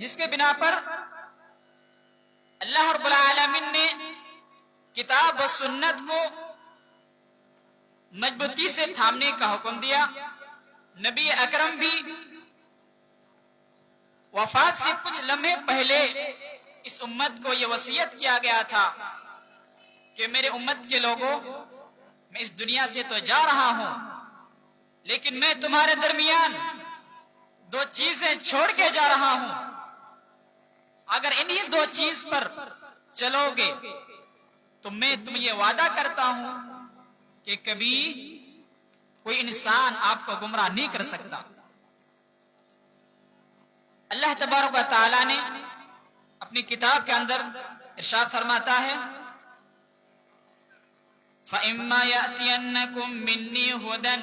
جس کے بنا پر اللہ رب العالمین نے کتاب و سنت کو مضبوطی سے تھامنے کا حکم دیا. نبی اکرم بھی وفات سے کچھ لمحے پہلے اس امت کو یہ وصیت کیا گیا تھا کہ میرے امت کے لوگوں، میں اس دنیا سے تو جا رہا ہوں، لیکن میں تمہارے درمیان دو چیزیں چھوڑ کے جا رہا ہوں. اگر انہی دو چیز پر چلو گے تو میں تمہیں یہ وعدہ کرتا ہوں کہ کبھی کوئی انسان آپ کو گمراہ نہیں کر سکتا. اللہ تبارک و تعالی نے اپنی کتاب کے اندر ارشاد فرماتا ہے فَإِمَّا يَأْتِيَنَّكُم مِّنِّي هُدًى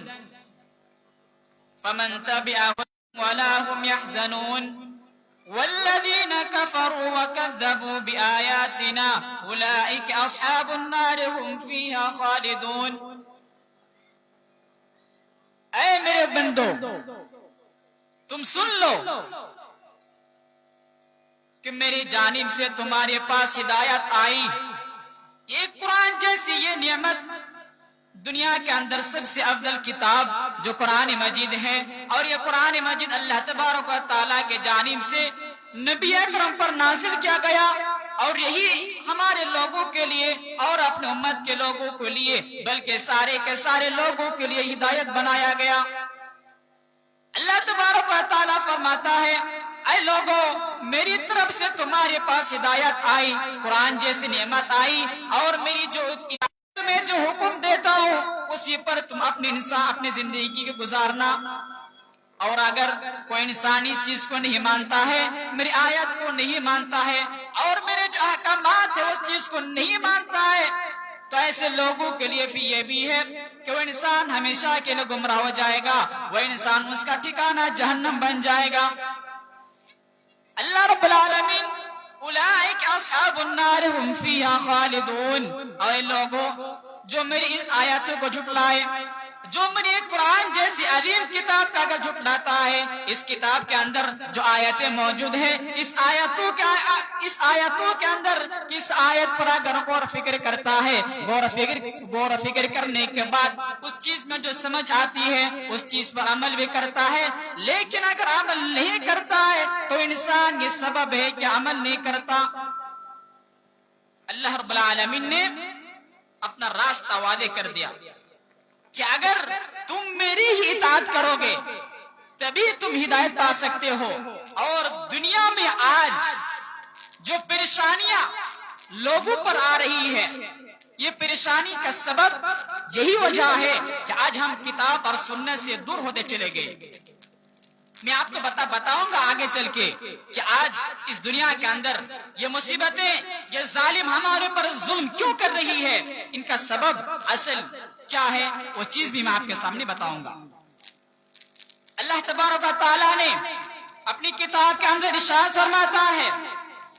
فَمَن تَبِعَ هُدَايَ وَلَا هُمْ يَحْزَنُونَ وَالَّذِينَ كَفَرُوا وَكَذَّبُوا بِآيَاتِنَا أُولَئِكَ أَصْحَابُ النَّارِ هُمْ فِيهَا خَالِدُونَ. اے میرے بندو، تم سن لو کہ میری جانب سے تمہارے پاس ہدایت آئی. یہ قرآن جیسی یہ نعمت، دنیا کے اندر سب سے افضل کتاب جو قرآن مجید ہے، اور یہ قرآن مجید اللہ تبارک و تعالیٰ کے جانب سے نبی اکرم پر نازل کیا گیا، اور یہی ہمارے لوگوں کے لیے اور اپنے امت کے لوگوں کے لیے بلکہ سارے کے سارے لوگوں کے لیے ہدایت بنایا گیا. اللہ تبارک و تعالیٰ فرماتا ہے اے لوگوں، میری طرف سے تمہارے پاس ہدایت آئی، قرآن جیسی نعمت آئی، اور میری جو میں جو حکم دیتا ہوں اسی پر تم اپنی زندگی کو گزارنا. اور اگر کوئی انسان اس چیز کو نہیں مانتا ہے، میری آیت کو نہیں مانتا ہے، اور میرے جو احکامات ہیں اس چیز کو نہیں مانتا ہے، تو ایسے لوگوں کے لیے پھر یہ بھی ہے کہ وہ انسان ہمیشہ کے لیے گمراہ ہو جائے گا، وہ انسان اس کا ٹھکانہ جہنم بن جائے گا. اللہ رب العالمین اولئک اصحاب النار ہم فیہا خالدون. اور لوگوں جو میری ان آیاتوں کو جھٹلائے، جو میری قرآن جیسی عظیم کتاب کا اگر جھٹلاتا ہے، اس کتاب کے اندر جو آیتیں موجود ہیں، اس آیتوں کے اندر کس آیت پر اگر غور فکر کرتا ہے، غور فکر کرنے کے بعد اس چیز میں جو سمجھ آتی ہے اس چیز پر عمل بھی کرتا ہے، لیکن اگر عمل نہیں کرتا ہے تو انسان یہ سبب ہے کہ عمل نہیں کرتا. اللہ رب العالمین نے اپنا راستہ واضح کر دیا کہ اگر تم میری ہی اطاعت کرو گے تبھی تم ہدایت پا سکتے ہو. اور دنیا میں آج جو پریشانیاں لوگوں پر آ رہی ہے، یہ پریشانی کا سبب یہی وجہ ہے کہ آج ہم کتاب اور سنت سے دور ہوتے چلے گئے. میں آپ کو بتاؤں گا آگے چل کے کہ آج اس دنیا کے اندر یہ مصیبتیں، یہ ظالم ہمارے پر ظلم کیوں کر رہی ہے، ان کا سبب اصل کیا ہے وہ چیز بھی میں آپ کے سامنے بتاؤں گا. اللہ تبارک و تعالیٰ نے اپنی کتاب کے اندر ارشاد فرماتا ہے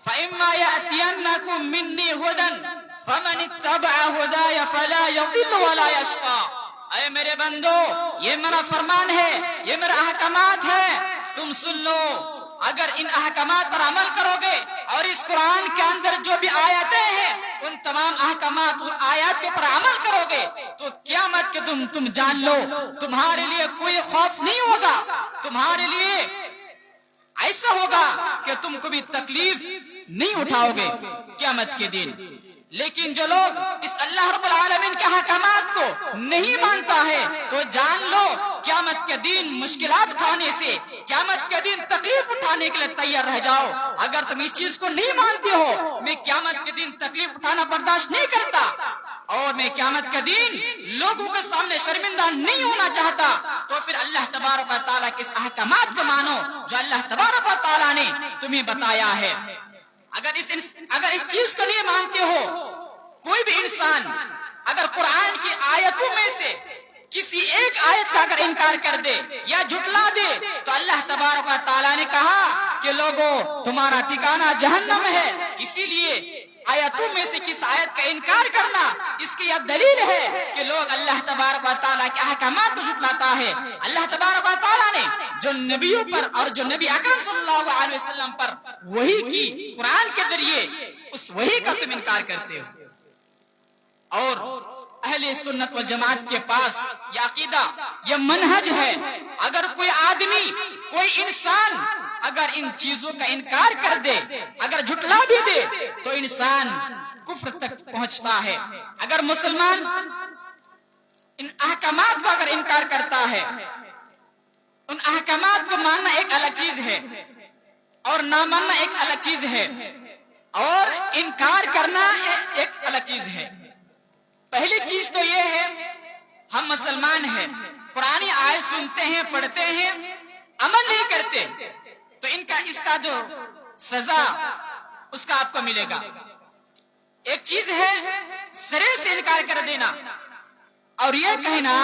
فَإِمَّا يَأْتِيَنَّكُم مِّنِّي هُدًى فَمَنِ اتَّبَعَ هُدَايَ فَلَا يَضِلُّ وَلَا يَشْقَىٰ. اے میرے بندو، یہ میرا فرمان ہے، یہ میرا احکامات ہے، تم سن لو. اگر ان احکامات پر عمل کرو گے اور اس قرآن کے اندر جو بھی آیتیں ہیں ان تمام احکامات اور آیات کے پر عمل کرو گے تو قیامت کے دن تم جان لو تمہارے لیے کوئی خوف نہیں ہوگا، تمہارے لیے ایسا ہوگا کہ تم کو بھی تکلیف نہیں اٹھاؤ گے قیامت کے دن. لیکن جو لوگ اس اللہ رب العالمین کے احکامات کو نہیں مانتا ہے تو جان لو قیامت کے دن مشکلات اٹھانے سے، قیامت کے دن تکلیف اٹھانے کے لیے تیار رہ جاؤ. اگر تم اس چیز کو نہیں مانتے ہو میں قیامت کے دن تکلیف اٹھانا برداشت نہیں کرتا اور میں قیامت کے دن لوگوں کے سامنے شرمندہ نہیں ہونا چاہتا، تو پھر اللہ تبارک و تعالیٰ کے اس احکامات کو مانو جو اللہ تبارک و تعالیٰ نے تمہیں بتایا ہے. اگر اس چیز کو نہیں مانتے ہو، کوئی بھی انسان اگر قرآن کی آیتوں میں سے کسی ایک آیت کا اگر انکار کر دے یا جھٹلا دے تو اللہ تبارک و تعالیٰ نے کہا کہ لوگوں تمہارا ٹھکانہ جہنم ہے. اسی لیے आयतों में से किस आयत का इनकार करना, इसकी यह दलील है कि लोग अल्लाह तबारक व तआला के अहकामात को झुटलाता है। अल्लाह तबारक व तआला ने जो नबियों पर और जो नबी अकरम सल्लल्लाहु अलैहि वसल्लम पर वही की कुरान के जरिए, उस वही का तुम इनकार करते हो। और अहले सुन्नत वल जमात के पास यह अकीदा, यह मनहज है, अगर कोई आदमी, कोई इंसान अगर इन चीजों का इनकार कर दे, अगर झुटला भी दे, तो इंसान कुफ्र तक पहुंचता है। अगर मुसलमान इन अहकामात को अगर इनकार करता है, उन अहकामात को मानना एक अलग चीज है और ना मानना एक अलग चीज है, और इनकार करना एक अलग चीज है। पहली चीज तो ये है, हम मुसलमान हैं, कुरानी आयत सुनते हैं, पढ़ते हैं, अमल नहीं करते, तो इनका इसका जो सजा उसका आपको मिलेगा। एक चीज है सिरे से इनकार कर देना और यह कहना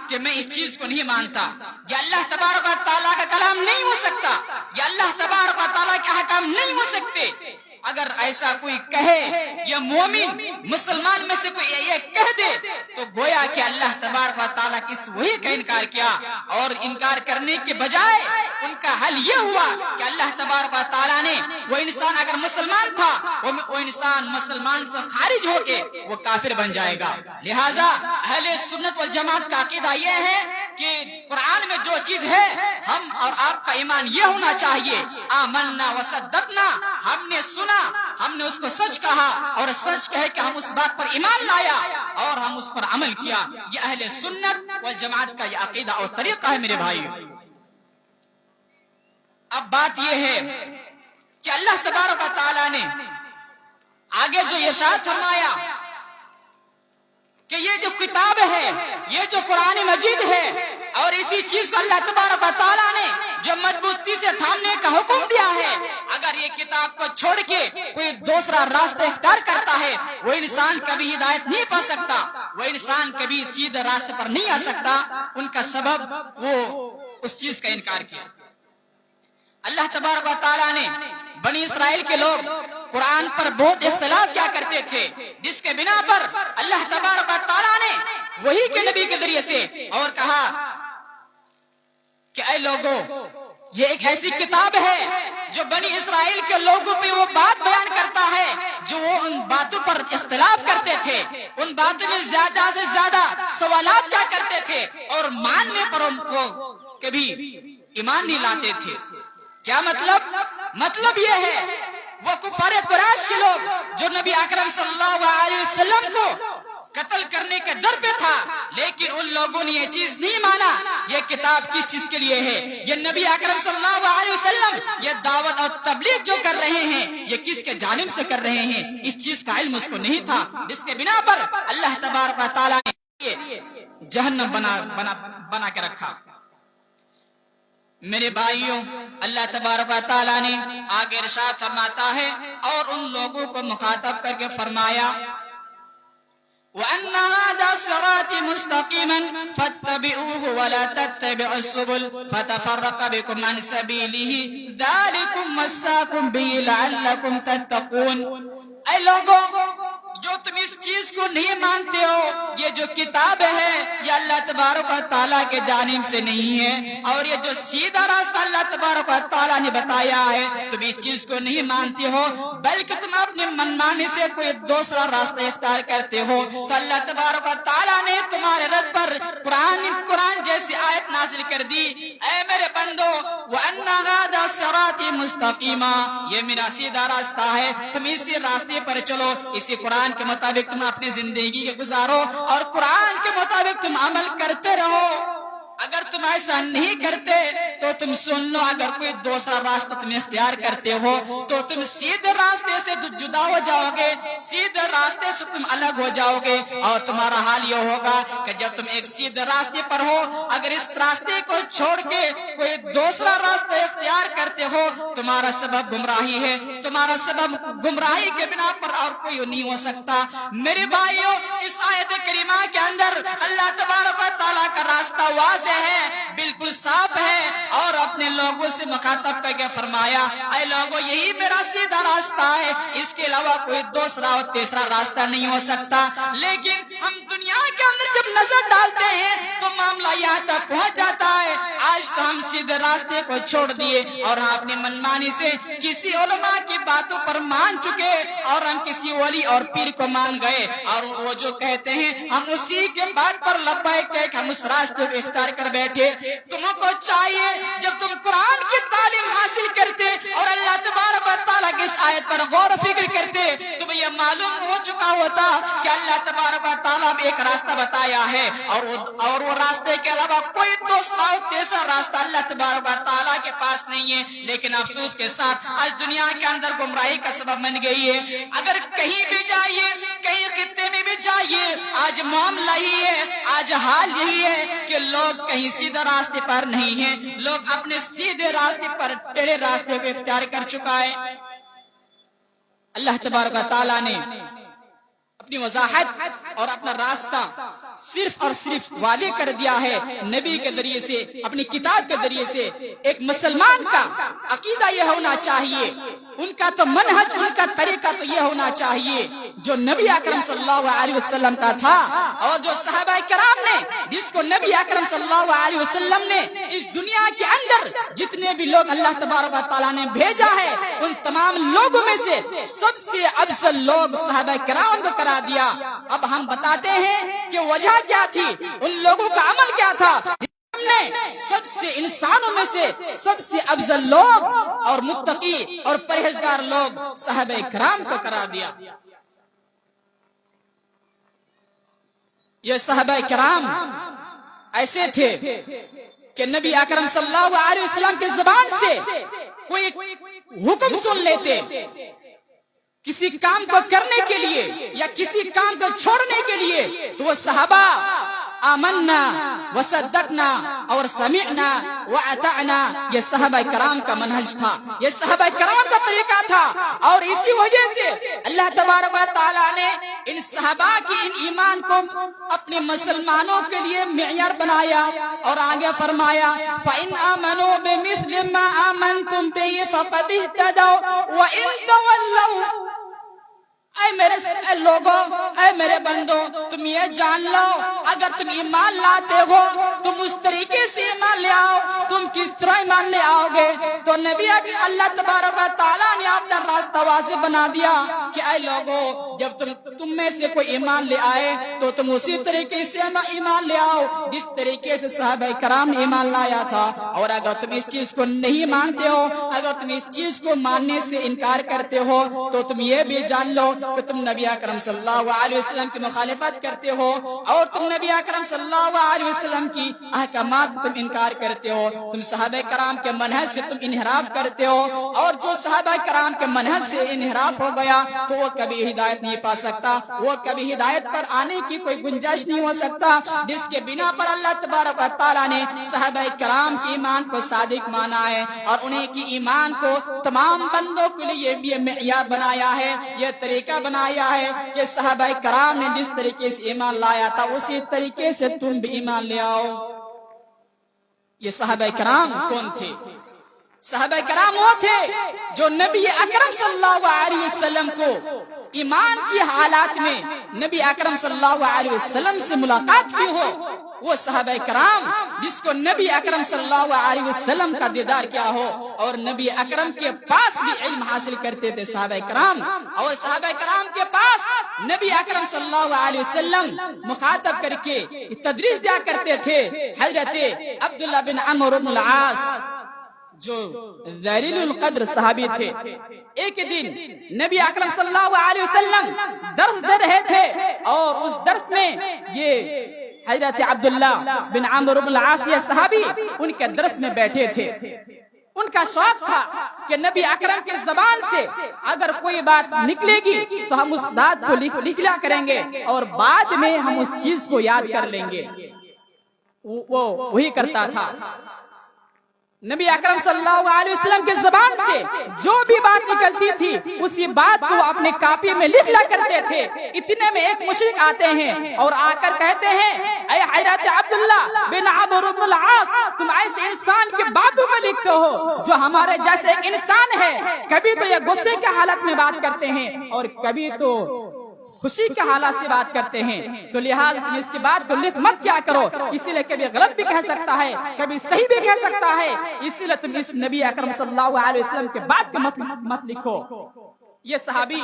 कि मैं इस चीज को नहीं मानता, ये अल्लाह तबारक व तआला का कलाम नहीं हो सकता, ये अल्लाह तबारक व तआला के अहकाम नहीं हो सकते। अगर ऐसा कोई कहे, यह मोमिन मुसलमान में से कोई ये कह दे, तो गोया कि अल्लाह तबारक व तआला की वही का इनकार किया। और इनकार करने के बजाय उनका हल यह हुआ कि अल्लाह तबारक व तआला ने, वो इंसान अगर मुसलमान था, वो इंसान मुसलमान से खारिज होके वो काफिर बन जाएगा। लिहाजा अहले सुन्नत वल जमात का अकीदा यह है कि कुरान में जो चीज है, हम और आपका ईमान यह होना चाहिए, आमन्ना व सद्दकना, हमने सुना, हमने उसको सच कहा और सच कहे कि हम उस बात पर ईमान लाया और हम उस पर अमल किया। यह अहले सुन्नत वल जमात का यह अकीदा और तरीका है मेरे भाई। अब बात यह है कि अल्लाह तबारक व तआला ने आगे जो इरशाद फरमाया कि ये जो किताब है, ये जो कुरान मजीद है, और इसी चीज को अल्लाह तबारक व तआला ने जो मजबूती से थामने का हुक्म दिया है, अगर ये किताब को छोड़ के कोई दूसरा रास्ता इख्तियार करता है, वो इंसान कभी हिदायत नहीं पा सकता, वो इंसान कभी सीधे रास्ते पर नहीं आ सकता। उनका सबब वो उस चीज का इनकार किया। अल्लाह तबारक व तआला ने बनी इस्राइल के लोग कुरान पर बहुत इख्तिलाफ क्या करते थे, जिसके बिना पर अल्लाह तबारक व तआला ने वही के नबी के जरिए से और कहा कि ऐ लोगों, ये एक ऐसी किताब है जो बनी इस्राइल के लोगों पे वो बात बयान करता है जो वो उन बातों पर इख्तिलाफ करते थे, उन बातों में ज्यादा से ज्यादा सवालात क्या करते थे और मानने पर वो कभी ईमान नहीं लाते थे। क्या मतलब यह है, वो कुफारे कुरैश के लोग जो नबी अकरम सल्लल्लाहु अलैहि वसल्लम को कत्ल करने के डर पे था, लेकिन उन लोगों ने ये चीज नहीं माना, ये किताब किस चीज के लिए है, ये नबी अकरम सल्लल्लाहु अलैहि वसल्लम ये दावत और तबलीग जो कर रहे हैं, ये किसके जानिब से कर रहे हैं, इस चीज का इल्म उसको नहीं था, जिसके बिना पर अल्लाह तबारक व तआला ने जहन्नम बना के रखा। मेरे भाइयों, अल्लाह तबारक व तआला ने आगे इरशाद फरमाता है और उन लोगों को मुखातब करके फरमाया, वअन्ना हाज़ा सिराती मुस्तक़ीमन फत्तबिऊहु वला तत्तबिउस सुबुल फतफर्रक़ बिकुम अन सबीलिही ज़ालिकुम वस्साकुम बिही लअल्लकुम तत्तक़ून। ऐ लोगों, जो तुम इस चीज को नहीं मानते हो, ये जो किताब है ये अल्लाह तबारक व तआला के जानिब से नहीं है, और ये जो सीधा रास्ता अल्लाह तबारक व तआला ने बताया है, तुम इस चीज को नहीं मानते हो, बल्कि तुम अपने मनमाने से कोई दूसरा रास्ता इख्तियार करते हो। तो अल्लाह तबारक व तआला ने तुम्हारे रद पर कुरान जैसी आयत नाज़िल कर दी, ऐ मेरे बंदो, वअन्ना हाज़ा सिराती मुस्तक़ीमा, ये मेरा सीधा रास्ता है, तुम इसी रास्ते पर चलो, इसी कुरान के मुताबिक तुम अपनी जिंदगी के गुजारो और कुरान के मुताबिक तुम अमल करते रहो। अगर तुम ऐसा नहीं करते तो तुम सुन लो, अगर कोई दूसरा रास्ता तुम इख्तियार करते हो तो तुम सीधे रास्ते से जुदा हो जाओगे, सीधे रास्ते से तुम अलग हो जाओगे, और तुम्हारा हाल यह होगा कि जब तुम एक सीधे रास्ते पर हो, अगर इस रास्ते को छोड़ के कोई दूसरा रास्ता इख्तियार करते हो, तुम्हारा सबब गुमराही है, तुम्हारा सबब गुमराही के बिना पर और कोई नहीं हो सकता। मेरे भाइयों, इस आयत करीमा के अंदर अल्लाह तबारक व तआला का रास्ता वाज़ेह है, बिल्कुल साफ है, और अपने लोगों से मुखातब करके फरमाया, ऐ लोगों, यही मेरा सीधा रास्ता है, इसके अलावा कोई दूसरा और तीसरा रास्ता नहीं हो सकता। लेकिन हम दुनिया के अंदर जब नजर डालते हैं तो मामला यहाँ तक पहुँच जाता है। आज तो हम सीधे रास्ते को छोड़ दिए और हम अपनी मनमानी से किसी उलमा की बातों पर मान चुके, और हम किसी वली और पीर को मान गए, और वो जो कहते हैं हम उसी के बात पर लब्बैक कह के हम उस रास्ते को इख्तियार कर बैठे। तुमको चाहिए जब तुम कुरान की तालीम हासिल करते और अल्लाह तबारक व तआला की इस आयत पर गौर फिक्र करते, तुम्हें यह मालूम हो चुका होता कि अल्लाह तबारक व तआला भी एक रास्ता बताया है, और वो रास्ते के अलावा कोई दूसरा और तीसरा रास्ता अल्लाह तबारक व तआला के पास नहीं है। लेकिन अफसोस के साथ आज दुनिया के अंदर गुमराही का सबब बन गई है। अगर कहीं भी जाइए, कहीं खित्ते में भी जाइए, आज मामला ही है, आज हाल यही है कि लोग कहीं सीधे रास्ते पर नहीं है, लोग अपने सीधे रास्ते पर टेढ़े रास्ते को इख्तियार कर चुका है। अल्लाह तबारक व तआला ने अपनी वजाहत और अपना रास्ता सिर्फ और सिर्फ वादे कर दिया है नबी के जरिए से, अपनी किताब के जरिए से। एक मुसलमान का अकीदा यह होना चाहिए, उनका तो मनहज, उनका तरीका तो यह होना चाहिए जो नबी अकरम सल्लल्लाहु अलैहि वसल्लम का था, और जो सहाबा किराम ने, जिसको नबी अकरम सल्लल्लाहु अलैहि वसल्लम ने इस दुनिया के अंदर जितने भी लोग अल्लाह तबारक व तआला ने भेजा है, उन तमाम लोगों में से सबसे अफजल लोग सहाबा किराम को करा दिया। अब हम बताते हैं कि वजह क्या थी, उन लोगों का अमल क्या था, हमने सबसे इंसानों में से सबसे अफजल लोग और मुत्तकी और परहेजगार लोग सहाबा किराम को करा दिया। ये सहाबा किराम ऐसे थे कि नबी अकरम सल्लल्लाहु अलैहि वसल्लम के ज़बान से कोई हुक्म सुन लेते, किसी काम को करने के लिए या किसी काम को छोड़ने के लिए, तो वो सहाबा आमन्ना व सद्दकना और समिअना व अताअना, ये सहाबा किराम का मनहज था, ये सहाबा किराम का तरीका था। और इसी वजह से अल्लाह तबारक व तआला ने इन सहाबा की इन ईमान को अपने मुसलमानों के लिए मेयार बनाया, और आगे फरमाया, फ़इन आमनू बिमिस्लि मा आमनतुम बिही फ़क़द इह्तदौ व इन तवल्लौ। ऐ मेरे लोगों, ऐ मेरे बंदो, तुम ये जान लो, अगर तुम ईमान लाते हो तुम उस तरीके से ईमान ले आओ। तुम किस तरह ईमान ले आओगे? तो नबी अल्लाह तबारक व तआला ने अपना रास्ता वाज़ेह बना दिया कि ऐ लोगों, जब तुम में से कोई ईमान ले आए तो तुम उसी तरीके से ईमान ले आओ जिस तरीके से सहाबा किराम ने ईमान लाया था। और अगर तुम इस चीज को नहीं मानते हो, अगर तुम इस चीज को मानने से इनकार करते हो, तो तुम ये भी जान लो कि तुम नबी अकरम सल्लल्लाहु अलैहि वसल्लम की मुखालिफत करते हो, और तुम नबी अकरम सल्लल्लाहु अलैहि वसल्लम की अहकामात तुम इनकार करते हो। तुम सहाबा किराम के मनहज से तुम इनहिराफ करते हो, और जो सहाबा किराम के मनहज से इनहिराफ हो गया तो वो कभी हिदायत नहीं पा सकता, वो कभी हिदायत पर आने की कोई गुंजाइश नहीं हो सकता। जिसके बिना पर अल्लाह तबारक व तआला ने सहाबा किराम के ईमान को सादिक माना है, और उन्हें की ईमान को तमाम बंदों के लिए ये मेयार बनाया है, ये तरीका बनाया है कि सहाबा किराम ने जिस तरीके से ईमान लाया था उसी तरीके से तुम भी ईमान ले आओ। ये सहाबा किराम कौन थे? सहाबा किराम वो थे जो नबी अकरम सल्लल्लाहु अलैहि वसल्लम को ईमान की हालात में नबी अकरम सल्लल्लाहु अलैहि वसल्लम से मुलाकात की हो, वो सहाबा किराम जिसको नबी अकरम सल्लल्लाहु अलैहि वसल्लम का दीदार किया हो, और नबी अकरम के पास भी इल्म हासिल करते थे सहाबा किराम, और सहाबा किराम के पास नबी अकरम सल्लल्लाहु अलैहि वसल्लम मुखातब करके तदरीस दिया करते थे। हजरत अब्दुल्लाह बिन अमर बिन आस जो ज़लीलुल क़द्र सहाबी थे, एक दिन नबी अकरम सल्लल्लाहु अलैहि वसल्लम दर्स दे रहे थे, और उस दर्स में ये हजरत अब्दुल्ला बिन अमर बिन आस ये सहाबी उनके दर्स में बैठे थे। उनका शौक था कि नबी अकरम के जबान से अगर कोई बात निकलेगी तो हम उस बात को लिख लिया करेंगे, और बाद में हम उस चीज को याद कर लेंगे। वो वही करता था। नबी अकरम सल्लल्लाहु अलैहि वसल्लम के ज़बान से जो भी बात निकलती نکلتی تھی اسی بات کو اپنے کاپی میں لکھ لا کرتے تھے۔ اتنے میں ایک مشرک آتے ہیں اور آ کر کہتے ہیں اے حضرت عبداللہ بن عمرو بن العاص، تم ایسے انسان کی باتوں کو لکھتے ہو جو ہمارے جیسے ایک انسان ہے۔ کبھی تو یہ غصے کی حالت میں بات کرتے ہیں اور کبھی تو خوشی کے حالات سے بات کرتے ہیں، تو لہٰذا تم اس کی بات کو لکھ مت کیا کرو، اسی لیے کبھی غلط بھی کہہ سکتا ہے، کبھی صحیح بھی کہہ سکتا ہے، اسی لیے تم اس نبی اکرم صلی اللہ علیہ وسلم کے بات کو مت لکھو۔ یہ صحابی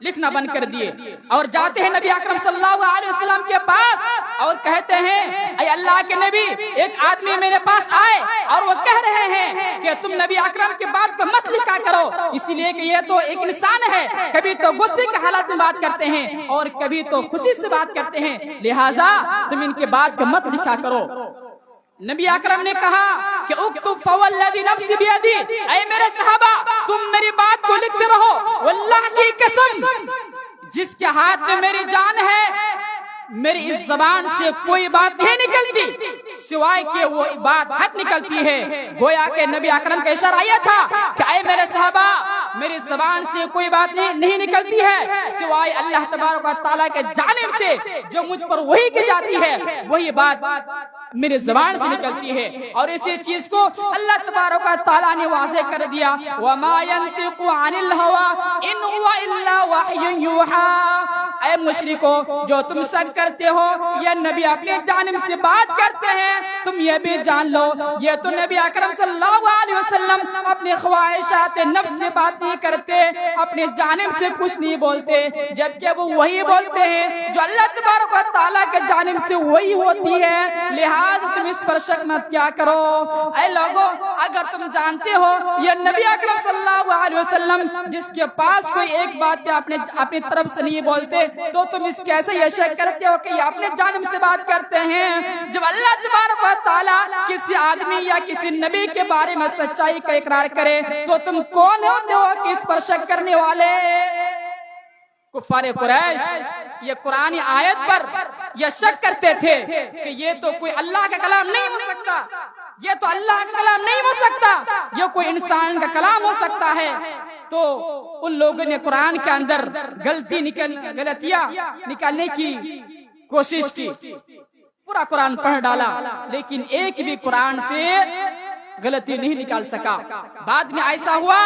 لکھنا بند کر دیے اور جاتے ہیں نبی اکرم صلی اللہ علیہ وسلم کے پاس اور کہتے ہیں اے اللہ کے نبی، ایک آدمی میرے پاس آئے اور وہ کہہ رہے ہیں کہ تم نبی اکرم کی بات کو مت لکھا کرو، اسی لیے کہ یہ تو ایک انسان ہے، کبھی تو غصے کے حالات میں بات کرتے ہیں اور کبھی تو خوشی سے بات کرتے ہیں، لہٰذا تم ان کی بات کو مت لکھا کرو۔ نبی اکرم نے کہا کہ اکتب فوالذی نفسی بیدی، اے میرے صحابہ تم میری بات کو لکھتے رہو، واللہ کی قسم جس کے ہاتھ میں میری جان ہے، میری اس زبان سے کوئی بات نہیں نکلتی سوائے کہ وہ بات حق نکلتی ہے۔ گویا کہ نبی اکرم کا اشارہ یہ تھا کہ اے میرے صحابہ میری زبان سے کوئی بات نہیں نکلتی ہے سوائے اللہ تبارک و تعالیٰ کے جانب سے جو مجھ پر وحی کی جاتی ہے، وہی بات میری زبان سے نکلتی ہے، اور اسی چیز کو اللہ تبارک و تعالیٰ نے واضح کر دیا وَمَا يَنْطِقُ عَنِ الْهَوَىٰ إِنْ هُوَ إِلَّا وَحْيٌ يُوحَىٰ۔ اے مشرکو، جو تم سب کرتے ہو یہ نبی اپنے جانب سے بات کرتے ہیں، تم یہ بھی جان لو یہ تو نبی اکرم صلی اللہ علیہ وسلم اپنے خواہشات نفس سے بات نہیں کرتے، اپنے جانب سے کچھ نہیں بولتے، جبکہ وہ وہی بولتے ہیں جو اللہ تبارک و تعالیٰ کے جانب سے وہی ہوتی ہے، لہٰذا تم اس پر شک مت کیا کرو۔ اے لوگو، اگر تم جانتے ہو یہ نبی اکرم صلی اللہ علیہ وسلم جس کے پاس کوئی ایک بات پہ اپنی طرف سے نہیں بولتے، تو تم اس کیسے یہ شک کرتے ہو کہ یہ اپنے جانب سے بات کرتے ہیں؟ جب اللہ تبارک و تعالیٰ کسی آدمی یا کسی نبی کے بارے میں سچائی کا اقرار کرے تو تم کون ہوتے ہو کہ اس پر شک کرنے والے؟ کفار قریش یہ قرآن آیت پر یہ شک کرتے تھے کہ یہ تو کوئی اللہ کا کلام نہیں ہو سکتا، یہ تو اللہ کا کلام نہیں ہو سکتا، یہ کوئی انسان کا کلام ہو سکتا ہے۔ تو ان لوگوں نے قرآن کے اندر غلطیاں نکالنے کی کوشش کی، پورا قرآن پڑھ ڈالا، لیکن ایک بھی قرآن سے غلطی نہیں نکال سکا۔ بعد میں ایسا ہوا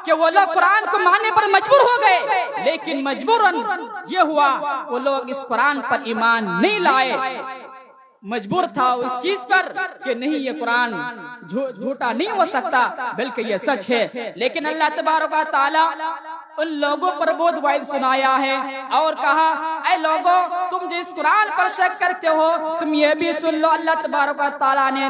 کہ وہ لوگ قرآن کو ماننے پر مجبور ہو گئے، لیکن مجبوراً یہ ہوا وہ لوگ اس قرآن پر ایمان نہیں لائے، مجبور تھا اس چیز پر کہ نہیں یہ قرآن جھوٹا نہیں ہو سکتا بلکہ یہ سچ ہے، لیکن اللہ تبارک و تعالیٰ ان لوگوں پر بہت وعید سنایا ہے اور کہا اے لوگوں تم جس قرآن پر شک کرتے ہو تم یہ بھی سن لو، اللہ تبارک و تعالیٰ نے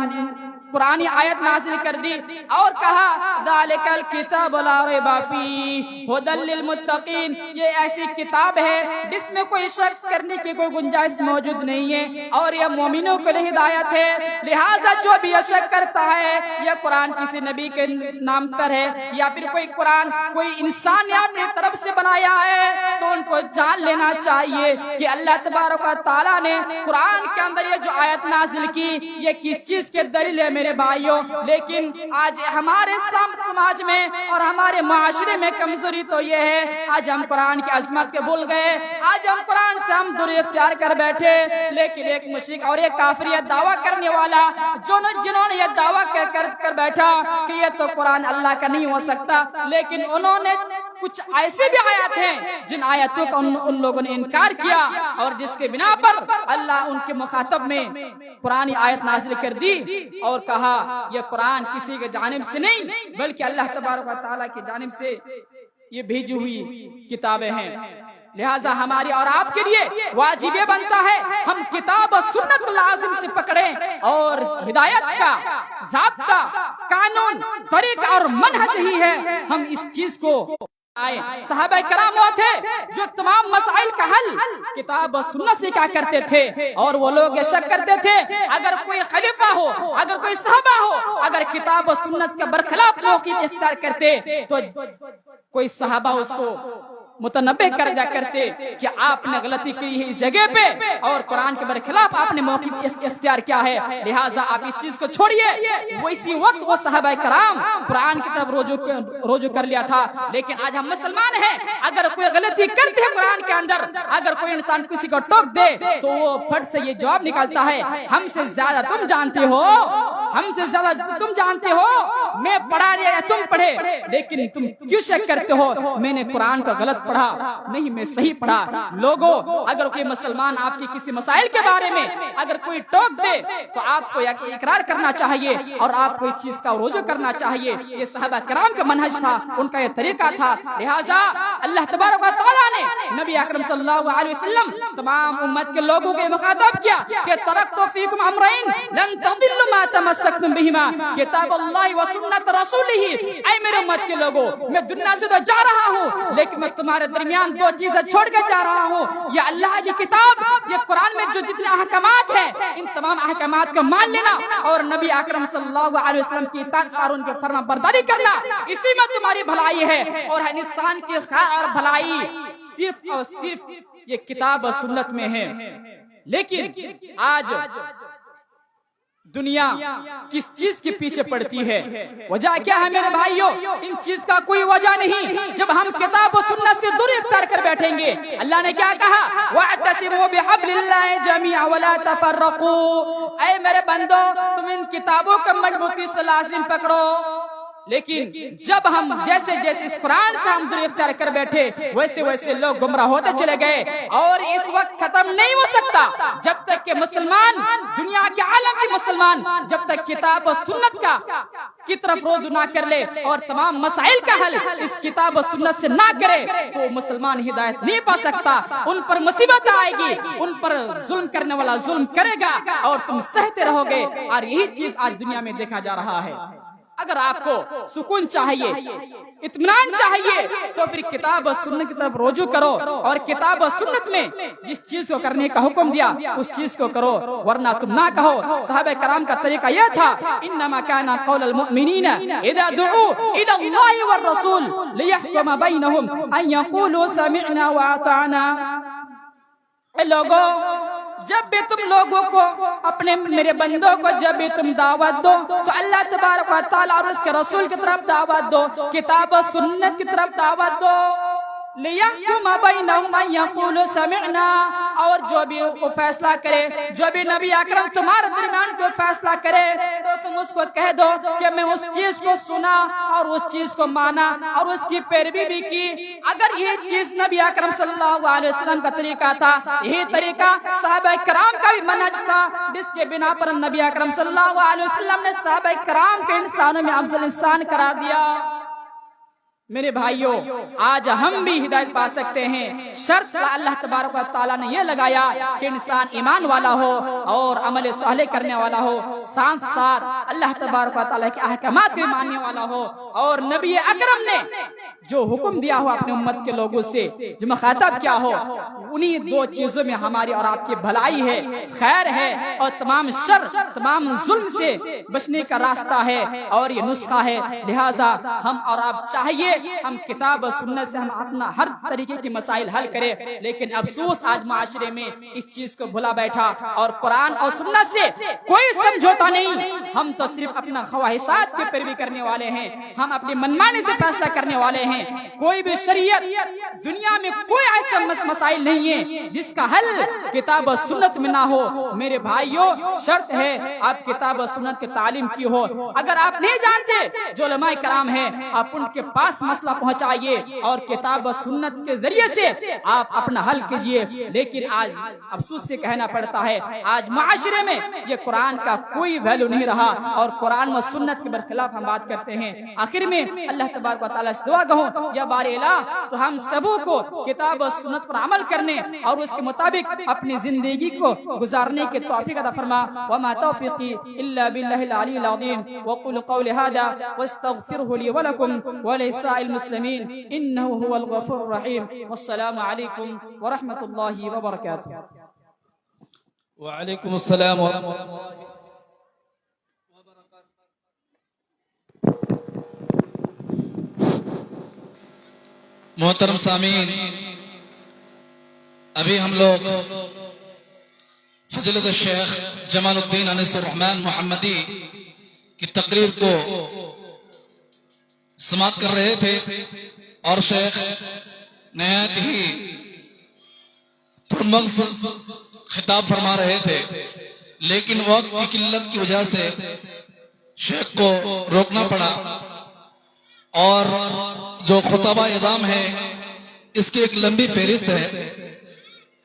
قرآنی آیت نازل کر دی اور کہا ذالک الکتاب لا ریب فیہ ھدی للمتقین، یہ ایسی کتاب ہے جس میں کوئی شک کرنے کی کوئی گنجائش موجود نہیں ہے اور یہ مومنوں کے لیے ہدایت ہے، لہٰذا جو بھی یہ شک کرتا ہے یہ قرآن کسی نبی کے نام پر ہے یا پھر کوئی انسان نے اپنی طرف سے بنایا ہے تو ان کو جان لینا چاہیے کہ اللہ تبارک و تعالیٰ نے قرآن کے اندر یہ جو آیت نازل کی یہ کس چیز کے دلیل ہے میرے بھائیوں۔ لیکن آج ہمارے سماج میں اور ہمارے معاشرے میں کمزوری تو یہ ہے آج ہم قرآن کی عظمت کے بھول گئے، آج ہم قرآن سے ہم دوری اختیار کر بیٹھے، لیکن ایک مشرک اور ایک کافر یہ دعویٰ کرنے والا جنہوں نے یہ دعویٰ کر بیٹھا کہ یہ تو قرآن اللہ کا نہیں ہو سکتا، لیکن انہوں نے کچھ ایسے بھی آیات ہیں جن آیاتوں کا ان لوگوں نے انکار کیا اور جس کے بنا پر اللہ ان کے مخاطب میں قرآن آیت نازل کر دی اور کہا یہ قرآن کسی کے جانب سے نہیں بلکہ اللہ تبارک و تعالیٰ کی جانب سے یہ بھیجی ہوئی کتابیں ہیں۔ لہٰذا ہماری اور آپ کے لیے واجب یہ بنتا ہے ہم کتاب و سنت لازم سے پکڑیں اور ہدایت کا ضابطہ قانون طریقہ اور منہج ہی ہے، ہم اس چیز کو صحابہ کرام وہ تھے جو تمام مسائل کا حل کتاب و سنت سے کیا کرتے تھے اور وہ لوگ یہ شک کرتے تھے اگر کوئی خلیفہ ہو، اگر کوئی صحابہ ہو، اگر کتاب و سنت کے برخلاف موقف اختیار کرتے تو کوئی صحابہ اس کو मुतनब्बे कर दिया करते कि आपने गलती की है इस जगह पे और कुरान के बरखिलाफ आपने मौक़िफ़ इख्तियार किया है, लिहाजा आप इस चीज को छोड़िए। वो इसी वक्त वो सहाबा कराम कुरान की तरफ रोजू कर लिया था। लेकिन आज हम मुसलमान हैं, अगर कोई गलती करते हैं कुरान के अंदर, अगर कोई इंसान किसी को टोक दे तो वो फट से ये जवाब निकालता है, हमसे ज्यादा तुम जानते हो, हमसे ज्यादा तुम जानते हो, मैं पढ़ा रहा या तुम पढ़े, लेकिन तुम क्यों शक करते हो मैंने कुरान को गलत पढ़ा? नहीं, मैं सही पढ़ा। लोगों, अगर कोई मुसलमान आपकी किसी मसाइल के बारे में अगर कोई टोक दे तो आपको इकरार करना चाहिए और आपको इस चीज का रुजू करना चाहिए। ये सहाबा किराम का मनहज था, उनका ये तरीका था। लिहाजा अल्लाह तबारक व तआला ने नबी अकरम सल्लल्लाहु अलैहि वसल्लम तमाम उम्मत के लोगों को मुखातब किया कि तरक्तु फीकुम अमरैन लन तदिल्लु मा तमस्सकतुम बिहिमा किताबुल्लाहि व सुन्नत रसूलिही। ऐ मेरे उम्मत के लोगों, मैं दुनिया से तो जा रहा हूँ, लेकिन मैं तुम्हारे दरमियान दो चीजें छोड़ कर जा रहा हूँ, ये अल्लाह की किताब, ये कुरान में जो जितने अहकामात हैं इन तमाम अहकामात को मान लेना और नबी अकरम सल्लल्लाहु अलैहि वसल्लम की इताअत और उनके फर्मा बरदारी करना, इसी में तुम्हारी भलाई है। और इंसान की खैर और भलाई सिर्फ और सिर्फ ये किताब और सुन्नत में है। लेकिन आज दुनिया किस चीज के पीछे पड़ती है? वजह क्या है मेरे भाइयों? इन चीज का कोई वजह नहीं। जब हम किताब और सुन्नत से दूर इख्तियार कर बैठेंगे, अल्लाह ने क्या कहा? वअतसिमू बिहब्लिल्लाहि जमीअन वला तफर्रकू। ऐ मेरे बंदो, तुम इन किताबों को मजबूती से लाजिम पकड़ो। लेकिन जब हम जैसे जैसे इस कुरान से हम दूर इख्तियार कर बैठे, वैसे वैसे लोग गुमराह होते चले गए। और इस वक्त खत्म नहीं हो सकता जब तक कि मुसलमान, दुनिया के आलम के मुसलमान, जब तक किताब और सुन्नत का की तरफ रोजू ना कर ले और तमाम मसाइल का हल इस किताब और सुन्नत से ना करे, तो मुसलमान हिदायत नहीं पा सकता। उन पर मुसीबत आएगी, उन पर जुल्म करने वाला जुल्म करेगा और तुम सहते रहोगे। और यही चीज आज दुनिया में देखा जा रहा है। अगर आपको सुकून चाहिए, इत्मीनान चाहिए, तो फिर किताब और सुन्नत की तरफ रुजू करो और किताब और सुन्नत में जिस चीज को करने का हुक्म दिया उस चीज को करो, वरना तुम ना कहो। सहाबा कराम का तरीका यह था, इन्नमा काना कौलुल मुमिनीना इज़ा दुऊ इलल्लाहि वर रसूल लियहकुम बैनहुम अन यक़ूलू समिअना व अताना। लोगों, जब भी तुम लोगों को, अपने मेरे बंदों को जब भी तुम दावत दो तो अल्लाह तबारक व तआला और उसके रसूल की तरफ दावत दो, किताब और सुन्नत की तरफ दावत दो। लियहकुम बैनहुम अन यक़ूलू समिअना, और जो भी वो फैसला करे, जो भी नबी अकरम तुम्हारे दरमियान को फैसला करे, तो तुम उसको कह दो कि मैं उस चीज को सुना और उस चीज को माना और उसकी पैरवी भी की। अगर ये चीज नबी अकरम सल्लल्लाहु अलैहि वसल्लम का तरीका था, यही तरीका सहाबा किराम का भी मनहज था, जिसके बिना पर नबी अकरम सल्लल्लाहु अलैहि वसल्लम ने सहाबा किराम के इंसानों में अफजल इंसान करार दिया। मेरे भाइयों, आज हम भी हिदायत पा सकते हैं। शर्त अल्लाह तबारक व तआला ने यह लगाया कि इंसान ईमान वाला हो और अमल सालेह करने वाला हो, साथ साथ अल्लाह तबारक व तआला के अहकामात को मानने वाला हो। और नबी अकरम ने जो हुक्म दिया हो अपने उम्मत के लोगों से, जो मुखातब क्या हो, उन्हीं दो चीजों में हमारी और आपकी भलाई है, खैर है, और तमाम शर, तमाम जुल्म से बचने का रास्ता है और ये नुस्खा है। लिहाजा हम और आप चाहिए हम किताब और सुन्नत से हम अपना हर तरीके की मसाइल हल करें। लेकिन अफसोस आज माशरे में इस चीज को भुला बैठा और कुरान और सुन्नत से कोई समझौता नहीं। हम तो सिर्फ अपना ख्वाहिशात की पैरवी करने वाले हैं, हम अपनी मनमानी से फैसला करने वाले हैं। कोई भी शरीयत दुनिया में कोई ऐसा मसाइल नहीं है जिसका हल किताब और सुन्नत में ना हो। मेरे भाइयों, शर्त है आप किताब और सुन्नत की तालीम की हो। अगर आप नहीं जानते जो उलमाए कराम है, आप उनके पास मसला पहुंचाइए और किताब और सुन्नत के जरिए से आप अपना हल कीजिए। लेकिन आज अफसोस से कहना पड़ता है, आज माशरे में ये कुरान का कोई वैल्यू नहीं रहा और कुरान व सुन्नत के बरखिलाफ हम बात करते हैं। आखिर में अल्लाह तबारक व तआला से दुआ कहो, या बारे इलाह, तो हम सबों को किताब और सुन्नत पर अमल करने और उसके मुताबिक अपनी जिंदगी को गुजारने के तौफीक अता फरमा। व मा तौफीकी इल्ला बिल्लाहिल अलील अज़ीम। व क़ुल क़ौली हाज़ा वस्तग़फिरुहु ली व लकुम व लिसाइल मुस्लिमीन इन्नहु हुवल गफ़ूरुर रहीम। वस्सलामु अलैकुम व रहमतुल्लाहि व बरकातुहू। व अलैकुम अस्सलाम व रहमतुल्लाहि। मोहतरम सामीन, अभी हम लोग फजीलत शेख जमालुद्दीन अनीसुर रहमान मोहम्मदी की तकरीर को समाप्त कर रहे थे और शेख नहायत ही पुरमग़ज़ खिताब फरमा रहे थे, लेकिन वक्त की किल्लत की वजह से शेख को रोकना पड़ा और जो खुतबा इदाम है इसकी एक लंबी फहरिस्त है,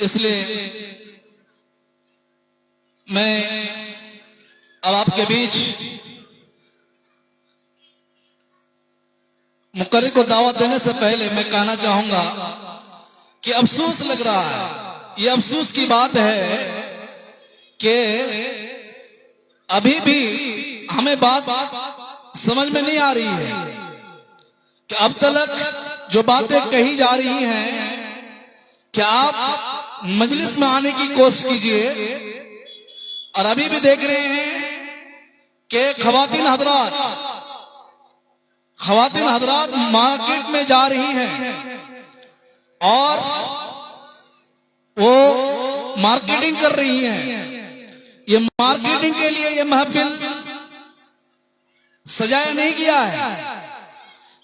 इसलिए मैं अब आपके बीच मुकर्रिर को दावत देने से पहले मैं कहना चाहूंगा कि अफसोस लग रहा है, ये अफसोस की बात है कि अभी भी हमें बात समझ में नहीं आ रही है कि अब तक जो बातें कही जा रही हैं, क्या आप मजलिस में आने की कोशिश कीजिए। और अभी भी देख रहे हैं कि खवातीन हजरात मार्केट में जा रही हैं और वो मार्केटिंग कर रही हैं। ये मार्केटिंग के लिए ये महफिल सजाया नहीं गया है,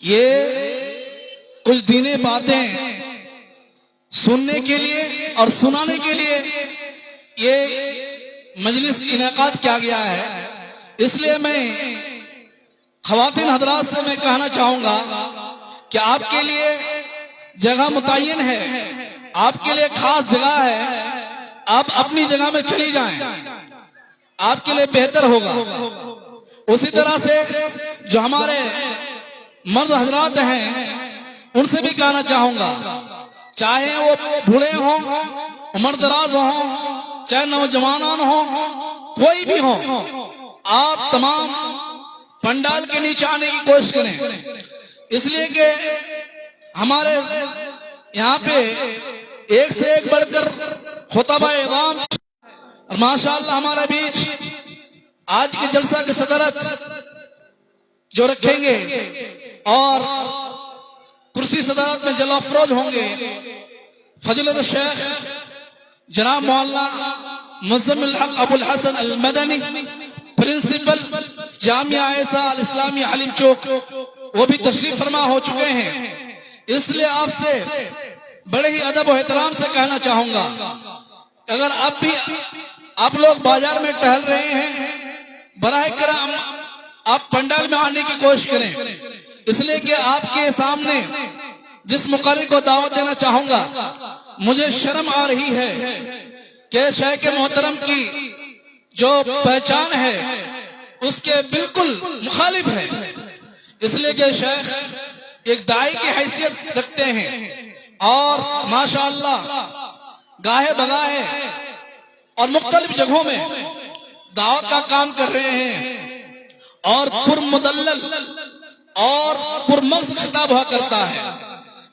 ये कुछ दीनी बातें सुनने के लिए और सुनाने के लिए ये मजलिस इनेकाद किया गया है। इसलिए मैं खवातीन हजरात से मैं कहना चाहूंगा कि आपके लिए जगह मुतय्यन है, आपके लिए खास जगह है, आप अपनी जगह में चली जाएं, आपके लिए बेहतर होगा। उसी तरह से जो हमारे मर्द हजरात हैं उनसे भी कहना चाहूंगा, चाहे वो बूढ़े हों, उम्र दराज हों, चाहे नौजवान हों, कोई भी हो, आप तमाम पंडाल के नीचे आने की कोशिश करें, इसलिए कि हमारे यहाँ पे एक से एक बढ़कर खुतबा इमाम और माशाअल्लाह हमारे बीच आज के जलसा की सदरत जो रखेंगे और कुर्सी सदारत में जलाफरोज होंगे फजीलत शेख जनाब मौलाना मुज़्ज़मिल हक अबुल हसन अल मदनी, प्रिंसिपल जामिया ऐसा अल इस्लामी हलीम चौक, वो भी तशरीफ फरमा हो चुके हैं। इसलिए आपसे बड़े ही अदब और एहतराम से कहना चाहूंगा, अगर अब भी आप लोग बाजार में टहल रहे हैं, बराह करम आप पंडाल में आने की कोशिश करें, इसलिए कि आपके सामने जिस मुकर्रिर को दावत देना चाहूंगा, मुझे शर्म आ रही है कि शेख मोहतरम की जो पहचान है उसके बिल्कुल मुखालिफ है। इसलिए कि शेख एक दाई की हैसियत रखते हैं और माशाअल्लाह गाहे बगाहे और मुख्तलिफ जगहों में दावत का काम कर रहे हैं और पुरमुदल्लल और पुरमग़ज़ खिताब हुआ करता है।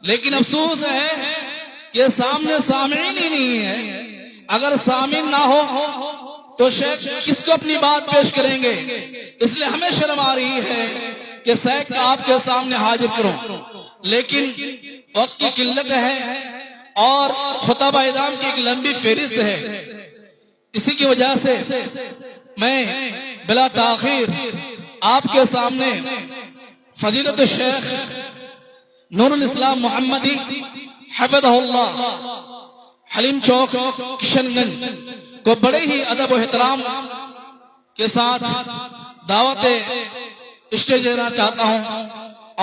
लेकिन अफसोस है कि सामने सामीन ही नहीं है। अगर सामीन ना हो तो शेख किसको अपनी बात पेश करेंगे। इसलिए हमें शर्म आ रही है कि शेख आपके सामने हाजिर करूं, लेकिन वक्त की किल्लत है और खुतबा इदाम की एक लंबी फहरिस्त है। इसी की वजह से मैं बिला ताखीर आपके सामने फजीलत शेख नूरुल इस्लाम मोहम्मदी हफ़िज़हुल्लाह हलीम चौक किशनगंज को बड़े ही अदब और एहतराम के साथ दावत स्टेज देना चाहता हूं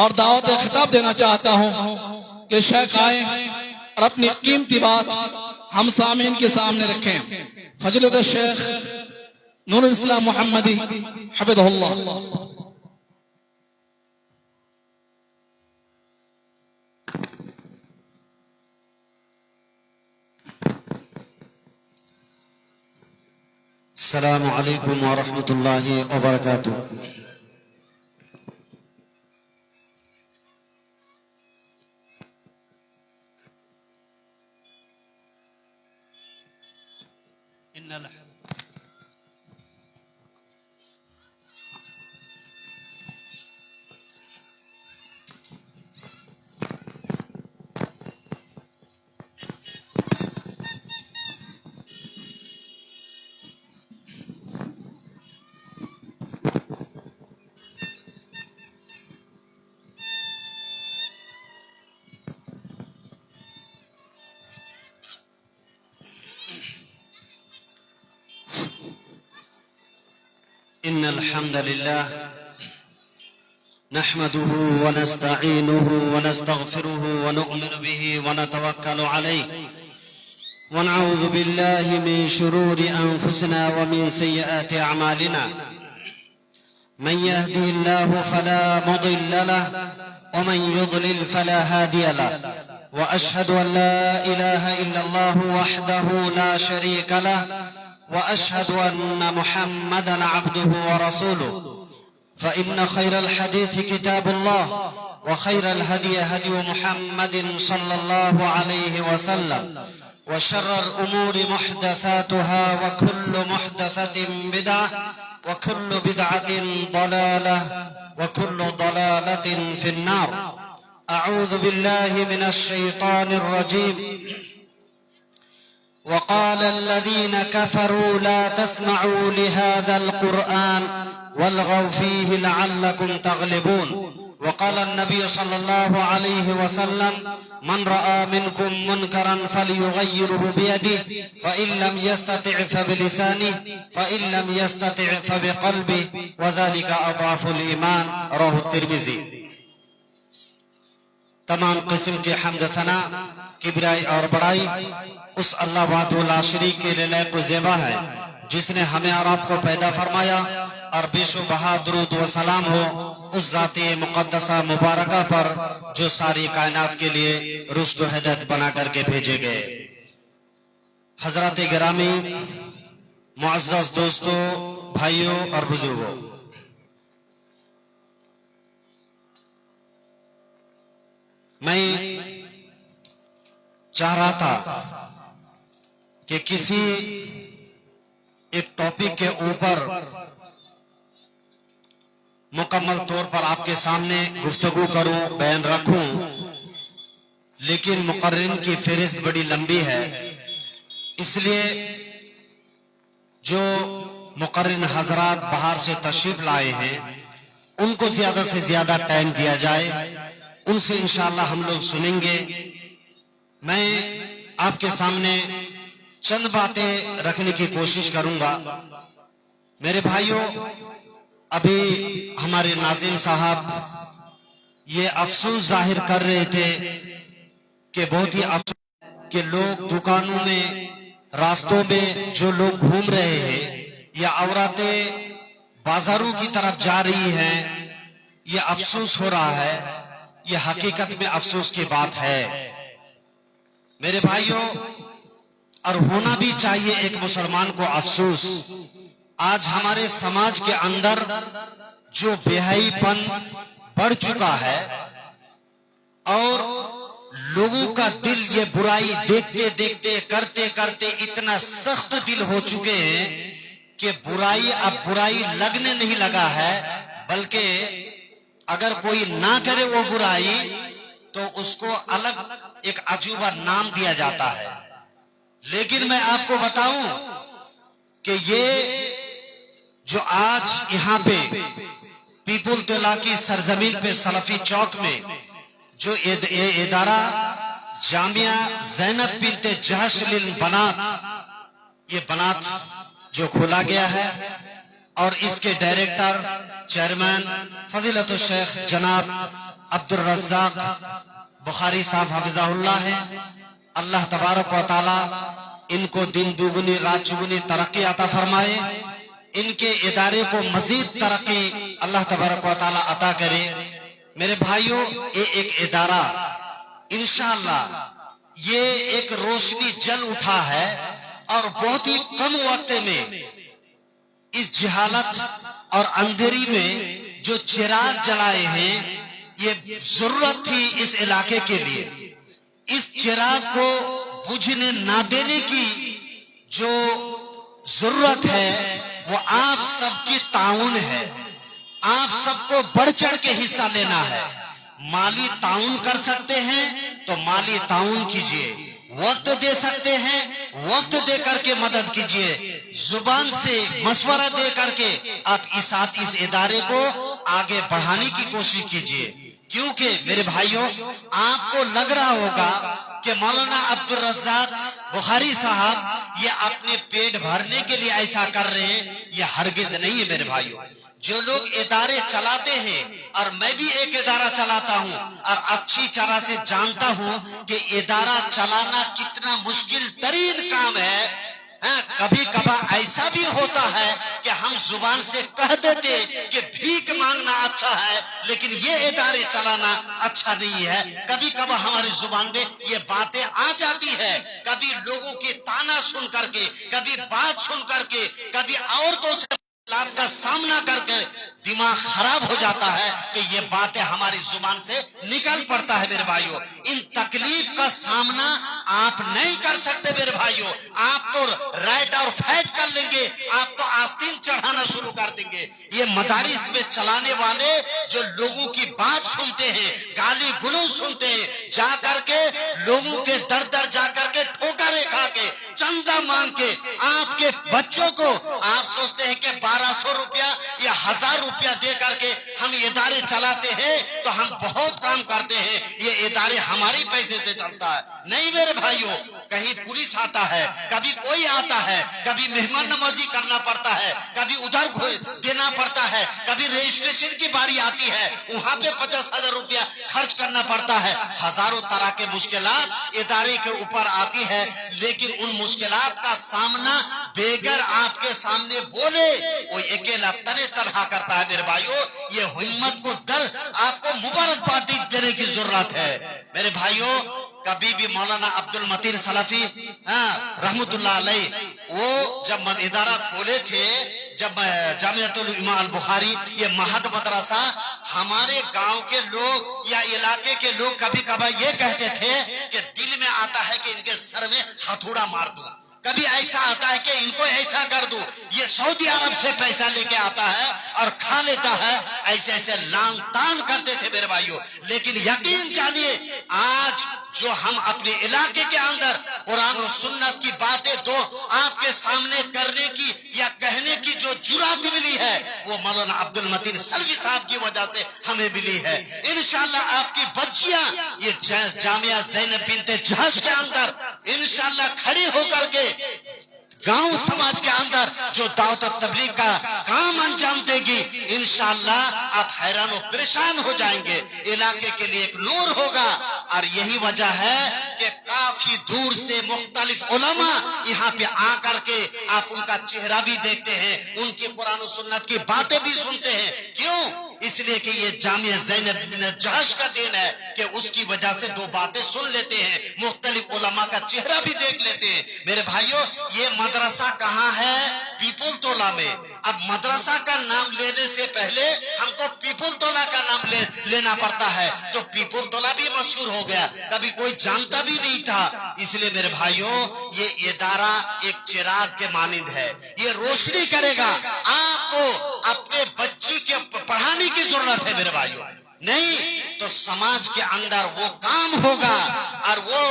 और दावत खिताब देना चाहता हूं कि शेख आए और अपनी कीमती बात हम सामीन के सामने रखें। फजीलत शेख नूरुल इस्लाम मोहम्मदी हफ़िज़हुल्लाह। अस्सलामु अलैकुम व रहमतुल्लाहि व बरकातुहू। إن الحمد لله نحمده ونستعينه ونستغفره ونؤمن به ونتوكل عليه ونعوذ بالله من شرور أنفسنا ومن سيئات أعمالنا من يهده الله فلا مضل له ومن يضلل فلا هادي له وأشهد أن لا إله إلا الله وحده لا شريك له وأشهد أن محمدًا عبده ورسوله فإن خير الحديث كتاب الله وخير الهدي هدي محمد صلى الله عليه وسلم وشر الأمور محدثاتها وكل محدثة بدعة وكل بدعة ضلالة وكل ضلالة في النار. أعوذ بالله من الشيطان الرجيم. وقال الذين كفروا لا تسمعوا لهذا القرآن والغوا فيه لعلكم تغلبون. وقال النبي صلى الله عليه وسلم من رأى منكم منكرا فليغيره بيده فإن لم يستطع فبلسانه فإن لم يستطع فبقلبه وذلك أضعف الإيمان. رواه الترمذی. تمام قسم کے حمد ثنا کبریائی اور بڑائی اس اللہ وحدہ لا شریک کے لائق و زیبا ہے جس نے ہمیں اور آپ کو پیدا فرمایا، اور بے شبہ درود و سلام ہو اس ذات مقدسہ مبارکہ پر جو ساری کائنات کے لیے رشد و ہدایت بنا کر کے بھیجے گئے. حضرات گرامی، معزز دوستو، بھائیوں اور بزرگوں، میں چاہ رہا تھا کہ کسی ایک ٹاپک کے اوپر مکمل طور پر آپ کے سامنے گفتگو کروں، بیان رکھوں، لیکن مقررین کی فہرست بڑی لمبی ہے، اس لیے جو مقررین حضرات باہر سے تشریف لائے ہیں ان کو زیادہ سے زیادہ ٹائم دیا جائے، ان سے انشاءاللہ ہم لوگ سنیں گے. میں آپ کے سامنے چند باتیں رکھنے کی کوشش کروں گا. میرے بھائیوں، ابھی ہمارے ناظرین صاحب یہ افسوس ظاہر کر رہے تھے کہ بہت ہی افسوس کہ لوگ دکانوں میں، راستوں میں جو لوگ گھوم رہے ہیں یا عورتیں بازاروں کی طرف جا رہی ہیں، یہ افسوس ہو رہا ہے. یہ حقیقت میں افسوس کی بات ہے میرے بھائیوں، اور ہونا بھی چاہیے ایک مسلمان کو افسوس. آج ہمارے سماج کے اندر جو بے حیائی پن بڑھ چکا ہے اور لوگوں کا دل یہ برائی دیکھتے دیکھتے کرتے کرتے اتنا سخت دل ہو چکے ہیں کہ برائی اب برائی لگنے نہیں لگا ہے، بلکہ اگر کوئی نہ کرے وہ برائی تو اس کو الگ ایک عجوبہ نام دیا جاتا ہے. لیکن میں آپ کو بتاؤں کہ یہ جو آج یہاں پہ پیپل تولا کی سرزمین پہ سلفی چوک میں جو ادارہ جامعہ زینب بنت جہش للبنات، یہ بنات جو کھولا گیا ہے اور اس کے ڈائریکٹر چیئرمین فضیلت الشیخ جناب عبد الرزاق بخاری صاحب حفظہ اللہ ہے. اللہ تبارک و تعالی ان کو دن دوگنی رات چگنی ترقی عطا فرمائے، ان کے ادارے کو مزید ترقی اللہ تبارک و تعالی عطا کرے. میرے بھائیوں، یہ ایک ادارہ انشاءاللہ یہ ایک روشنی جل اٹھا ہے اور بہت ہی کم وقت میں اس جہالت اور اندھیری میں جو چراغ جلائے ہیں، یہ ضرورت تھی اس علاقے کے لیے. اس چراغ کو بجھنے نہ دینے کی جو ضرورت ہے وہ آپ سب کی تعاون ہے. آپ سب کو بڑھ چڑھ کے حصہ لینا ہے. مالی تعاون کر سکتے ہیں تو مالی تعاون کیجئے، وقت دے سکتے ہیں وقت دے کر کے مدد کیجئے، زبان سے مشورہ دے کر کے آپ اس ادارے کو آگے بڑھانے کی کوشش کیجئے. کیونکہ میرے بھائیوں، آپ کو لگ رہا ہوگا کہ مولانا عبد الرزاق बुखारी साहब ये अपने पेट भरने के लिए ऐसा कर रहे हैं, ये हरगिज नहीं है मेरे भाइयों। जो लोग इदारे चलाते हैं, और मैं भी एक इदारा चलाता हूं और अच्छी तरह से जानता हूं कि इदारा चलाना कितना मुश्किल तरीन काम है। कभी कभार ऐसा भी होता है कि हम जुबान से कह देते कि भीख मांगना अच्छा है, लेकिन ये इदारे चलाना अच्छा नहीं है। कभी कभार हमारी जुबान में ये बातें आ जाती है, कभी लोगों की ताना सुन करके, कभी बात सुन करके, कभी औरतों से लाभ का सामना करके दिमाग खराब हो जाता है कि ये बातें हमारी जुबान से निकल पड़ता है। मेरे भाइयों, इन तकलीफ का सामना आप नहीं कर सकते मेरे भाइयों। आप तो राइट और फाइट कर लेंगे, आप तो आस्तीन चढ़ाना शुरू कर देंगे। ये मदारिस में चलाने वाले जो लोगों की बात सुनते हैं, गाली गलौज सुनते हैं, जा करके लोगों के दर दर जा करके ठोकरें खा के, चंदा मांग के आपके बच्चों को आप सोचते हैं कि 1200 रुपया या 1000 रुपया दे करके हम इदारे चलाते हैं तो हम बहुत काम करते हैं, ये इदारे हमारी पैसे से चलता है। नहीं मेरे भाइयों, कहीं पुलिस आता है, कभी कोई आता है, कभी मेहमान नवाजी करना पड़ता है, कभी उधर देना पड़ता है, कभी रजिस्ट्रेशन की बारी आती है, वहां पे 50,000 रुपया खर्च करना पड़ता है। हजारों तरह के मुश्किलात इदारे के ऊपर आती है, लेकिन उन मुश्किलात का सामना बेगर आपके सामने बोले वो अकेला तने तनहा करता है। मेरे भाइयों, ये हिम्मत को दल आपको मुबारकबादी देने की जरूरत है। मेरे भाइयों, कभी भी मौलाना अब्दुल मतीन सलाफी रहमतुल्लाह अलैह वो जब इदारा खोले थे, जब जामियातुल इमाम अल बुखारी, ये महद मदरसा, हमारे गांव के लोग या इलाके के लोग कभी कभार ये कहते थे कि दिल में आता है कि इनके सर में हथौड़ा मार दूं, कभी ऐसा आता है कि इनको ऐसा कर दूं। ये सऊदी अरब से पैसा लेके आता है और खा लेता है, ऐसे ऐसे लांग तान करते थे मेरे भाइयों। लेकिन यकीन जानिए, आज जो हम अपने इलाके के अंदर कुरान और सुन्नत की बातें दो आपके सामने करने की या कहने की जो जुरात मिली है, वो मौलाना अब्दुल मतीन सलवी साहब की वजह से हमें मिली है। इंशाअल्लाह आपकी बच्चियां ये जामिया ज़ैनब बिन्ते जहश के अंदर इंशाअल्लाह खड़ी होकर के गांव समाज के अंदर जो दावत और तबलीग का काम अंजाम देगी, इंशाअल्लाह आप हैरान और परेशान हो जाएंगे। इलाके के लिए एक नूर होगा। और यही वजह है कि काफी दूर से मुख्तलिफ उलमा यहाँ पे आकर के आप उनका चेहरा भी देखते हैं, उनकी कुरान और सुन्नत की बातें भी सुनते हैं। क्यों? इसलिए कि ये जामिया ज़ैनब बिन्ते जहश का दिन है कि उसकी वजह से दो बातें सुन लेते हैं, मुख्तलिफ उलमा का चेहरा भी देख लेते हैं। मेरे भाइयों, ये मदरसा कहाँ है? पीपुल तोला में। अब मदरसा का नाम लेने से पहले हमको पीपुल तोला का नाम लेना पड़ता है, तो पीपुल तोला भी मशहूर हो गया, कभी कोई जानता भी नहीं था। इसलिए मेरे भाइयों, ये इदारा एक चिराग के मानिंद है, ये रोशनी करेगा। आपको अपने बच्ची के पढ़ाने की जरूरत है मेरे भाइयों, नहीं तो समाज के अंदर वो काम होगा और वो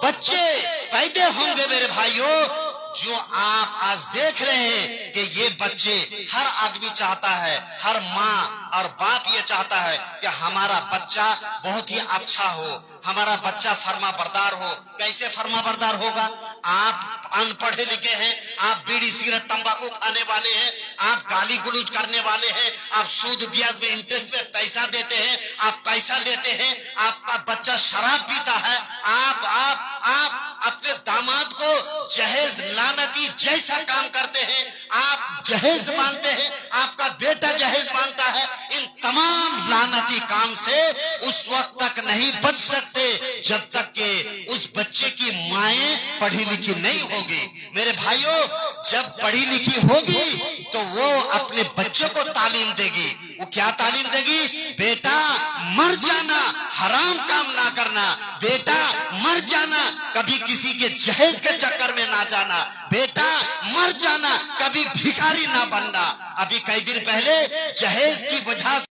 बच्चे पैदा होंगे मेरे भाइयों जो आप आज देख रहे हैं कि ये बच्चे, हर आदमी चाहता है, हर माँ और बाप ये चाहता है कि हमारा बच्चा बहुत ही अच्छा हो, हमारा बच्चा फर्मा बरदार हो। कैसे फर्मा बरदार होगा? आप अनपढ़े लिखे हैं, आप बीड़ी सिगरेट तंबाकू खाने वाले हैं, आप गाली गलौज करने वाले हैं, आप सूद ब्याज में इंटरेस्ट में पैसा देते हैं, आप पैसा लेते हैं, आपका बच्चा शराब पीता है, आप अपने दामाद को जहेज लानती जैसा काम करते हैं, आप जहेज मानते हैं, आपका बेटा जहेज मानता है। इन तमाम लानती काम से उस वक्त तक नहीं बच सकते जब तक कि उस बच्चे की माएं पढ़ी लिखी नहीं होगी। मेरे भाइयों, जब पढ़ी लिखी होगी तो वो अपने बच्चों को तालीम देगी। वो क्या तालीम देगी? बेटा मर जाना, हराम काम ना करना, बेटा मर जाना, कभी किसी के जहेज के चक्कर में ना जाना, बेटा मर जाना, कभी भिखारी ना बनना। अभी कई दिन पहले जहेज की वजह